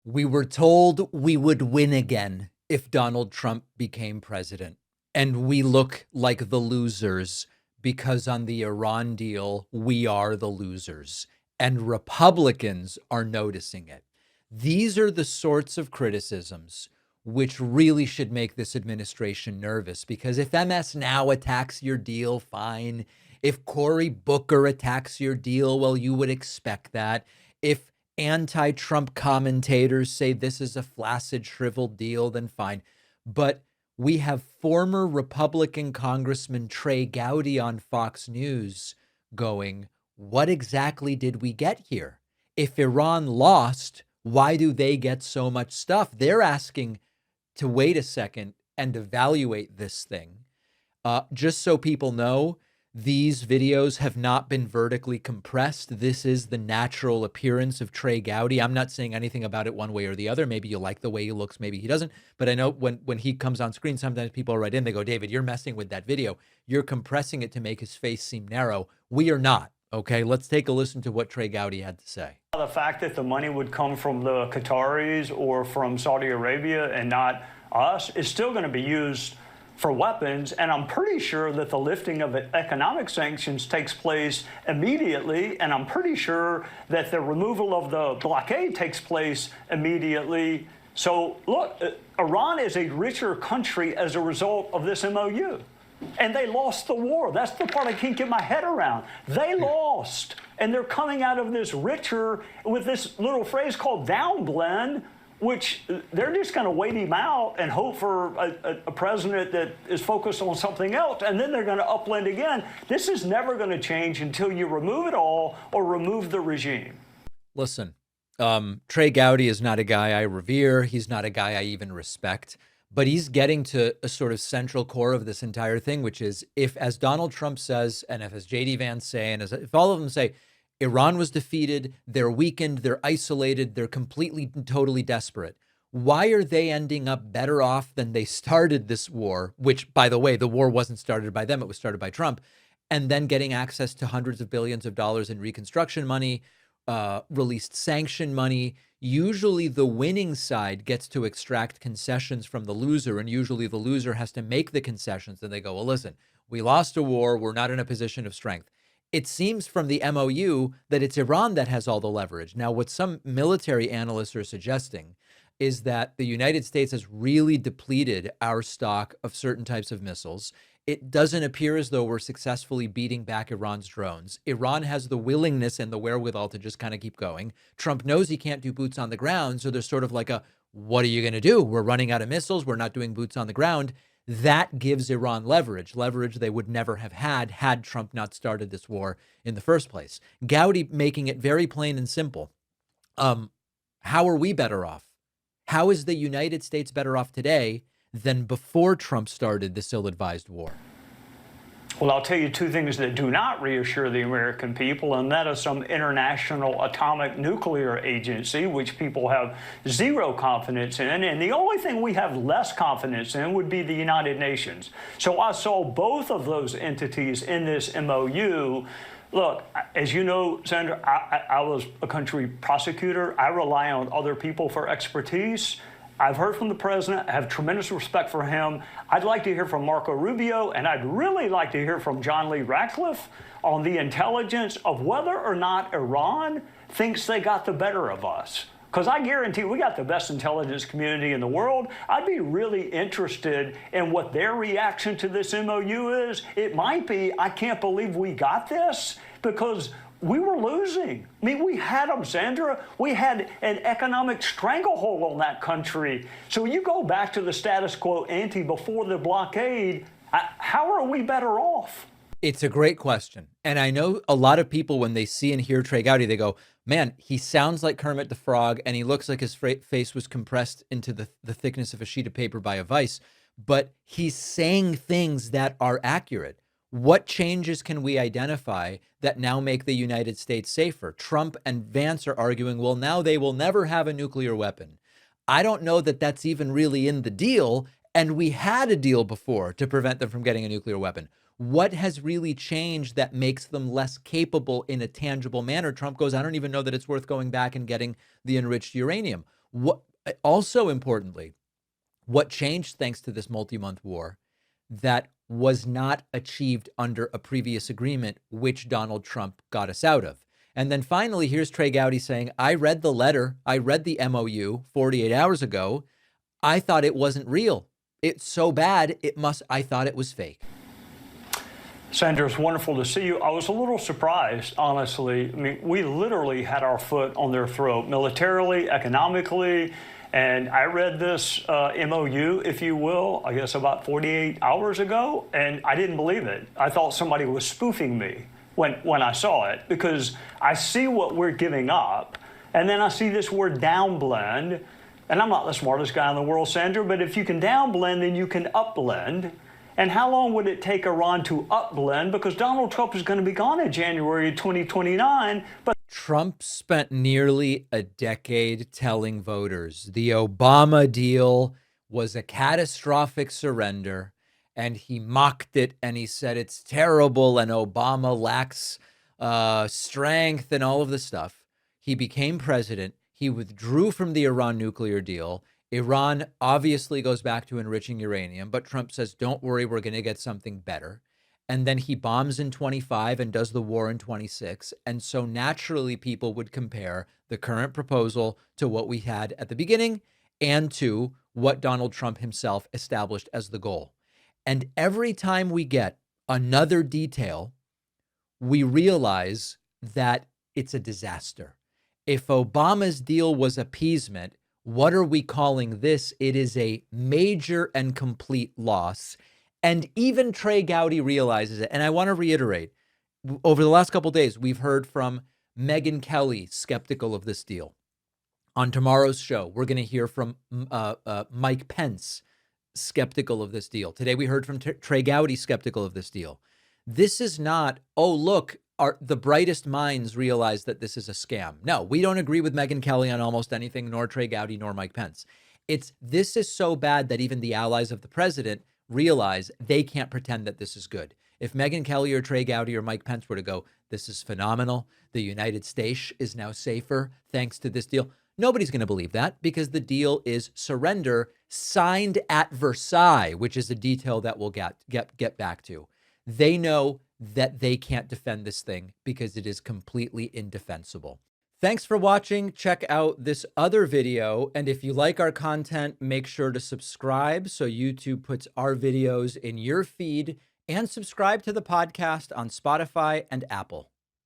We were told we would win again if Donald Trump became president. And we look like the losers because on the Iran deal, we are the losers. And Republicans are noticing it. These are the sorts of criticisms which really should make this administration nervous, because if MS now attacks your deal, fine. If Cory Booker attacks your deal, well, you would expect that. If anti-Trump commentators say this is a flaccid, shriveled deal, then fine. But we have former Republican Congressman Trey Gowdy on Fox News going, what exactly did we get here? If Iran lost, why do they get so much stuff? They're asking to wait a second and evaluate this thing. Just so people know, these videos have not been vertically compressed. This is the natural appearance of Trey Gowdy. I'm not saying anything about it one way or the other. Maybe you like the way he looks, maybe he doesn't. But I know when he comes on screen, sometimes people write in, they go, David, you're messing with that video. You're compressing it to make his face seem narrow. We are not. Okay, let's take a listen to what Trey Gowdy had to say. The fact that the money would come from the Qataris or from Saudi Arabia and not us is still going to be used for weapons, and I'm pretty sure that the lifting of economic sanctions takes place immediately, and I'm pretty sure that the removal of the blockade takes place immediately. So look, Iran is a richer country as a result of this MOU. And they lost the war. That's the part I can't get my head around. They lost, and they're coming out of this richer with this little phrase called downblend, which they're just going to wait him out and hope for a president that is focused on something else, and then they're going to upblend again. This is never going to change until you remove it all or remove the regime. Listen, Trey Gowdy is not a guy I revere. He's not a guy I even respect. But he's getting to a sort of central core of this entire thing, which is if, as Donald Trump says, and if, as J.D. Vance say, and if all of them say, Iran was defeated, they're weakened, they're isolated, they're completely and totally desperate. Why are they ending up better off than they started this war, which, by the way, the war wasn't started by them, it was started by Trump, and then getting access to hundreds of billions of dollars in reconstruction money, released sanction money? Usually the winning side gets to extract concessions from the loser, and usually the loser has to make the concessions. And they go, well, listen, we lost a war. We're not in a position of strength. It seems from the MOU that it's Iran that has all the leverage. Now, what some military analysts are suggesting is that the United States has really depleted our stock of certain types of missiles. It doesn't appear as though we're successfully beating back Iran's drones. Iran has the willingness and the wherewithal to just kind of keep going. Trump knows he can't do boots on the ground. So there's sort of like a, what are you going to do? We're running out of missiles. We're not doing boots on the ground. That gives Iran leverage they would never have had Trump not started this war in the first place. Gowdy making it very plain and simple. How are we better off? How is the United States better off today than before Trump started this ill-advised war? Well, I'll tell you two things that do not reassure the American people, and that is some international atomic nuclear agency, which people have zero confidence in. And the only thing we have less confidence in would be the United Nations. So I saw both of those entities in this MOU. Look, as you know, Senator, I was a country prosecutor. I rely on other people for expertise. I've heard from the president. I have tremendous respect for him. I'd like to hear from Marco Rubio, and I'd really like to hear from John Lee Ratcliffe on the intelligence of whether or not Iran thinks they got the better of us. Because I guarantee we got the best intelligence community in the world. I'd be really interested in what their reaction to this MOU is. It might be, I can't believe we got this, because we were losing. I mean, we had them, Sandra. We had an economic stranglehold on that country. So you go back to the status quo ante before the blockade, how are we better off? It's a great question. And I know a lot of people, when they see and hear Trey Gowdy, they go, man, he sounds like Kermit the Frog, and he looks like his face was compressed into the thickness of a sheet of paper by a vice. But he's saying things that are accurate. What changes can we identify that now make the United States safer? Trump and Vance are arguing, well, now they will never have a nuclear weapon. I don't know that that's even really in the deal. And we had a deal before to prevent them from getting a nuclear weapon. What has really changed that makes them less capable in a tangible manner? Trump goes, I don't even know that it's worth going back and getting the enriched uranium. What also importantly, what changed thanks to this multi-month war that was not achieved under a previous agreement, which Donald Trump got us out of. And then finally, here's Trey Gowdy saying, I read the letter, I read the MOU 48 hours ago. I thought it wasn't real. It's so bad, I thought it was fake. Sandra, it's wonderful to see you. I was a little surprised, honestly. I mean, we literally had our foot on their throat, militarily, economically. And I read this MOU, if you will, I guess about 48 hours ago, and I didn't believe it. I thought somebody was spoofing me when I saw it, because I see what we're giving up, and then I see this word downblend. And I'm not the smartest guy in the world, Sandra, but if you can downblend, then you can upblend. And how long would it take Iran to upblend? Because Donald Trump is going to be gone in January 2029. But Trump spent nearly a decade telling voters the Obama deal was a catastrophic surrender, and he mocked it, and he said it's terrible, and Obama lacks strength and all of this stuff. He became president. He withdrew from the Iran nuclear deal. Iran obviously goes back to enriching uranium, but Trump says, don't worry, we're going to get something better. And then he bombs in 25 and does the war in 26. And so naturally, people would compare the current proposal to what we had at the beginning and to what Donald Trump himself established as the goal. And every time we get another detail, we realize that it's a disaster. If Obama's deal was appeasement, what are we calling this? It is a major and complete loss. And even Trey Gowdy realizes it. And I want to reiterate, over the last couple of days, we've heard from Megyn Kelly, skeptical of this deal. On tomorrow's show, we're going to hear from Mike Pence, skeptical of this deal. Today, we heard from Trey Gowdy, skeptical of this deal. This is not, oh, look, the brightest minds realize that this is a scam. No, we don't agree with Megyn Kelly on almost anything, nor Trey Gowdy, nor Mike Pence. This is so bad that even the allies of the president realize they can't pretend that this is good. If Megyn Kelly or Trey Gowdy or Mike Pence were to go, this is phenomenal, the United States is now safer thanks to this deal, nobody's going to believe that, because the deal is surrender signed at Versailles, which is a detail that we'll get back to. They know that they can't defend this thing because it is completely indefensible. Thanks for watching. Check out this other video. And if you like our content, make sure to subscribe so YouTube puts our videos in your feed, and subscribe to the podcast on Spotify and Apple.